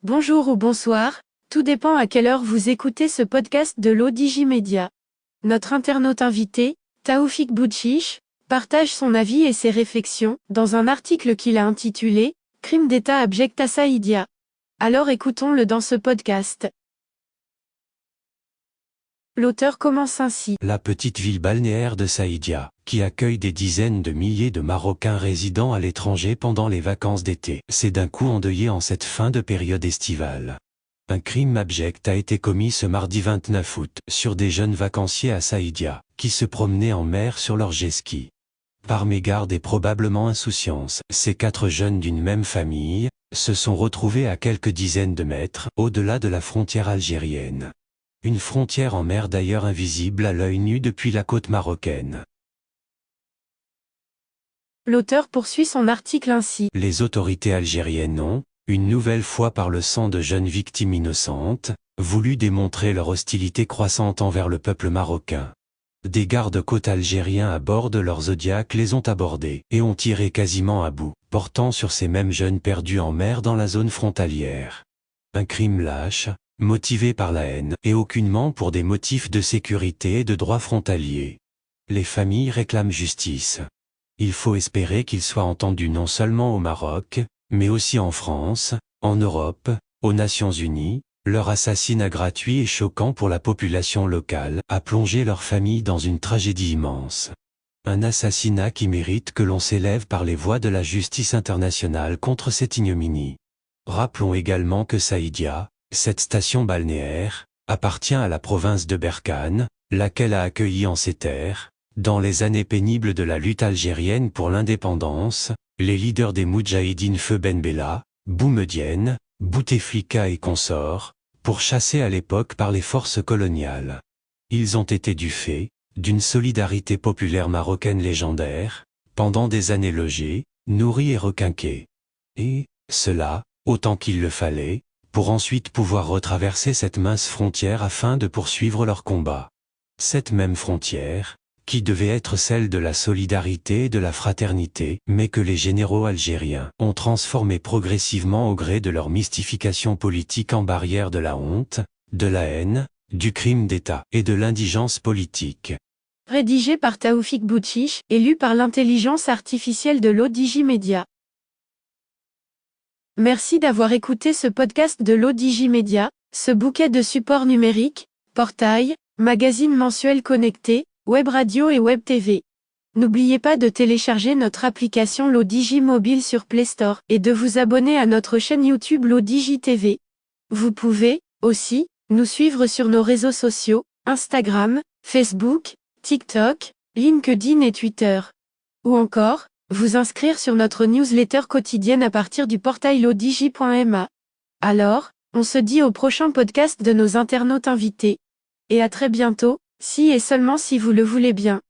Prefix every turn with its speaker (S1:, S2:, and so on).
S1: Bonjour ou bonsoir, tout dépend à quelle heure vous écoutez ce podcast de l'ODJ Media. Notre internaute invité, Taoufik Boutchiche, partage son avis et ses réflexions dans un article qu'il a intitulé « Crime d'État abject à Saïdia ». Alors écoutons-le dans ce podcast. L'auteur commence ainsi.
S2: La petite ville balnéaire de Saïdia, qui accueille des dizaines de milliers de Marocains résidant à l'étranger pendant les vacances d'été, s'est d'un coup endeuillée en cette fin de période estivale. Un crime abject a été commis ce mardi 29 août sur des jeunes vacanciers à Saïdia, qui se promenaient en mer sur leur jet-ski. Par mégarde et probablement insouciance, ces 4 jeunes d'une même famille se sont retrouvés à quelques dizaines de mètres au-delà de la frontière algérienne. Une frontière en mer d'ailleurs invisible à l'œil nu depuis la côte marocaine.
S1: L'auteur poursuit son article ainsi.
S2: Les autorités algériennes ont, une nouvelle fois par le sang de jeunes victimes innocentes, voulu démontrer leur hostilité croissante envers le peuple marocain. Des gardes-côtes algériens à bord de leurs Zodiacs les ont abordés et ont tiré quasiment à bout, portant sur ces mêmes jeunes perdus en mer dans la zone frontalière. Un crime lâche, motivé par la haine et aucunement pour des motifs de sécurité et de droit frontalier. Les familles réclament justice. Il faut espérer qu'ils soient entendus non seulement au Maroc, mais aussi en France, en Europe, aux Nations Unies. Leur assassinat gratuit et choquant pour la population locale a plongé leur famille dans une tragédie immense. Un assassinat qui mérite que l'on s'élève par les voies de la justice internationale contre cette ignominie. Rappelons également que Saïdia, cette station balnéaire, appartient à la province de Berkane, laquelle a accueilli en ses terres, dans les années pénibles de la lutte algérienne pour l'indépendance, les leaders des Moudjahidines Feu Ben Bella, Boumedienne, Bouteflika et consorts, pourchassés à l'époque par les forces coloniales. Ils ont été du fait d'une solidarité populaire marocaine légendaire, pendant des années logés, nourris et requinqués. Et, cela, autant qu'il le fallait, pour ensuite pouvoir retraverser cette mince frontière afin de poursuivre leur combat. Cette même frontière, qui devait être celle de la solidarité et de la fraternité, mais que les généraux algériens ont transformée progressivement au gré de leur mystification politique en barrière de la honte, de la haine, du crime d'État et de l'indigence politique.
S1: Rédigé par Taoufik Boutchiche et lu par l'intelligence artificielle de l'ODJ Media. Merci d'avoir écouté ce podcast de l'ODJ Media, ce bouquet de supports numériques, portail, magazine mensuel connecté, web radio et web TV. N'oubliez pas de télécharger notre application l'ODJ Mobile sur Play Store et de vous abonner à notre chaîne YouTube l'ODJ TV. Vous pouvez, aussi, nous suivre sur nos réseaux sociaux, Instagram, Facebook, TikTok, LinkedIn et Twitter. Ou encore, vous inscrire sur notre newsletter quotidienne à partir du portail l'odj.ma. Alors, on se dit au prochain podcast de nos internautes invités. Et à très bientôt, si et seulement si vous le voulez bien.